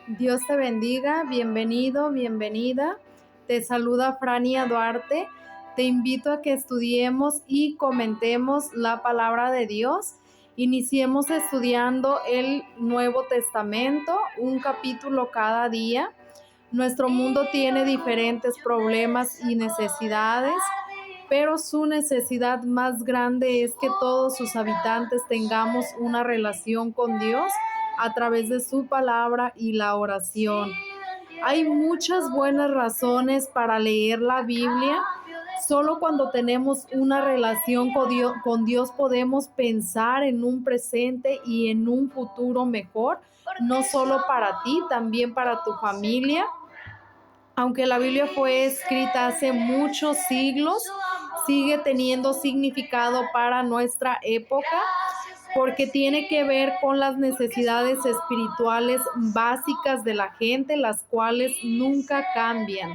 Dios te bendiga, bienvenido, bienvenida. Te saluda Frania Duarte. Te invito a que estudiemos y comentemos la palabra de Dios. Iniciemos estudiando el Nuevo Testamento, un capítulo cada día. Nuestro mundo tiene diferentes problemas y necesidades, pero su necesidad más grande es que todos sus habitantes tengamos una relación con Dios a través de su palabra y la oración. Hay muchas buenas razones para leer la Biblia. Solo cuando tenemos una relación con Dios podemos pensar en un presente y en un futuro mejor, no solo para ti, también para tu familia. Aunque la Biblia fue escrita hace muchos siglos, sigue teniendo significado para nuestra época porque tiene que ver con las necesidades espirituales básicas de la gente, las cuales nunca cambian.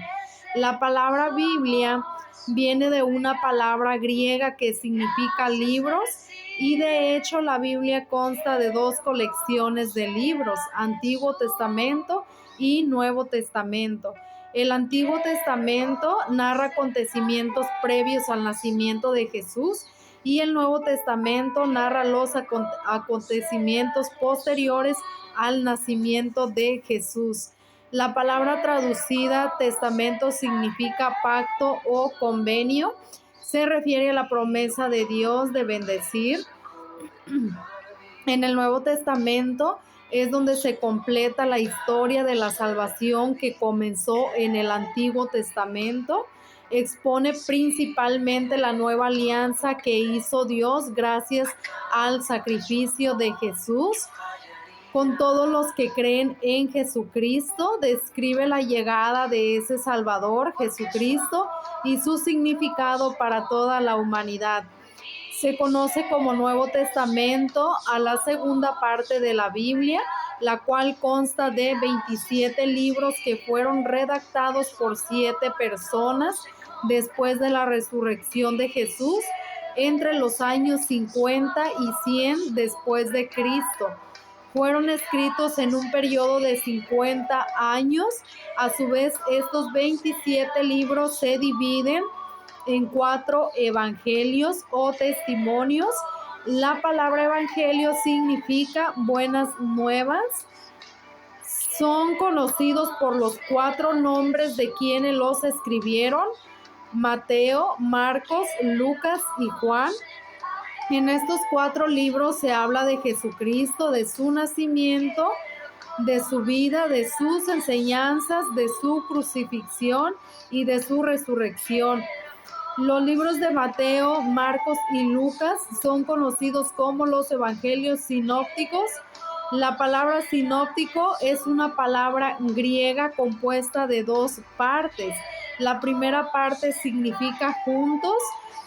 La palabra Biblia viene de una palabra griega que significa libros, y de hecho la Biblia consta de dos colecciones de libros, Antiguo Testamento y Nuevo Testamento. El Antiguo Testamento narra acontecimientos previos al nacimiento de Jesús, y el Nuevo Testamento narra los acontecimientos posteriores al nacimiento de Jesús. La palabra traducida testamento significa pacto o convenio. Se refiere a la promesa de Dios de bendecir. En el Nuevo Testamento es donde se completa la historia de la salvación que comenzó en el Antiguo Testamento. Expone principalmente la nueva alianza que hizo Dios gracias al sacrificio de Jesús con todos los que creen en Jesucristo. Describe la llegada de ese Salvador, Jesucristo, y su significado para toda la humanidad. Se conoce como Nuevo Testamento a la segunda parte de la Biblia, la cual consta de 27 libros que fueron redactados por 7 personas después de la resurrección de Jesús, entre los años 50 y 100 después de Cristo. Fueron escritos en un periodo de 50 años. A su vez, estos 27 libros se dividen en 4 evangelios o testimonios. La palabra evangelio significa buenas nuevas. Son conocidos por los 4 nombres de quienes los escribieron: Mateo, Marcos, Lucas y Juan. En estos 4 libros se habla de Jesucristo, de su nacimiento, de su vida, de sus enseñanzas, de su crucifixión y de su resurrección. Los libros de Mateo, Marcos y Lucas son conocidos como los evangelios sinópticos. La palabra sinóptico es una palabra griega compuesta de 2 partes. La primera parte significa juntos,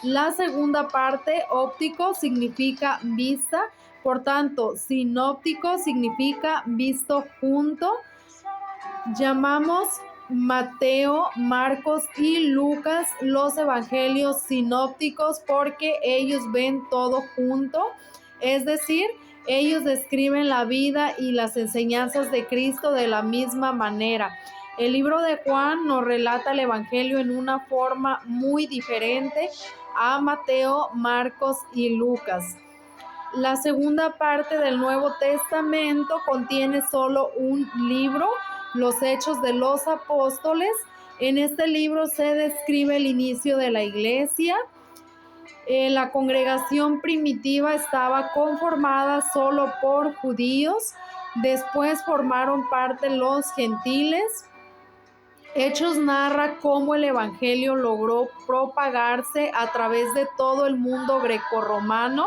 la segunda parte, óptico, significa vista. Por tanto, sinóptico significa visto junto. Llamamos Mateo, Marcos y Lucas los evangelios sinópticos porque ellos ven todo junto, es decir, ellos describen la vida y las enseñanzas de Cristo de la misma manera. El libro de Juan nos relata el evangelio en una forma muy diferente a Mateo, Marcos y Lucas. La segunda parte del Nuevo Testamento contiene solo un libro, los Hechos de los Apóstoles. En este libro se describe el inicio de la iglesia. La congregación primitiva estaba conformada solo por judíos. Después formaron parte los gentiles. Hechos narra cómo el evangelio logró propagarse a través de todo el mundo grecorromano.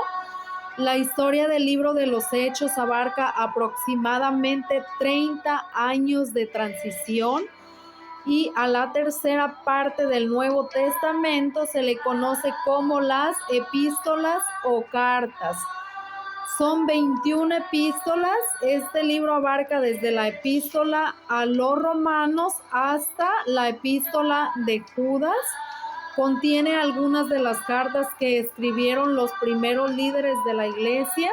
La historia del libro de los Hechos abarca aproximadamente 30 años de transición, y a la tercera parte del Nuevo Testamento se le conoce como las epístolas o cartas. Son 21 epístolas. Este libro abarca desde la epístola a los romanos hasta la epístola de Judas. Contiene algunas de las cartas que escribieron los primeros líderes de la iglesia.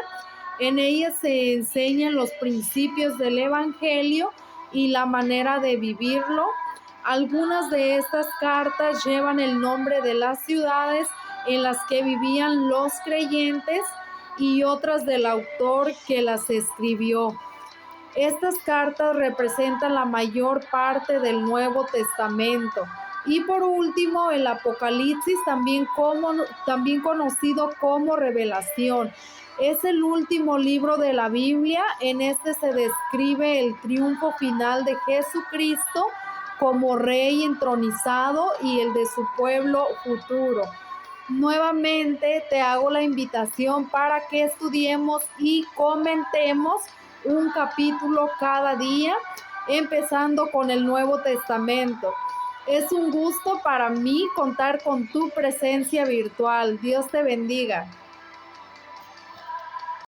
En ellas se enseñan los principios del evangelio y la manera de vivirlo. Algunas de estas cartas llevan el nombre de las ciudades en las que vivían los creyentes y otras del autor que las escribió. Estas cartas representan la mayor parte del Nuevo Testamento. Y por último, el Apocalipsis, también conocido como Revelación. Es el último libro de la Biblia. En este se describe el triunfo final de Jesucristo como Rey entronizado y el de su pueblo futuro. Nuevamente te hago la invitación para que estudiemos y comentemos un capítulo cada día, empezando con el Nuevo Testamento. Es un gusto para mí contar con tu presencia virtual. Dios te bendiga.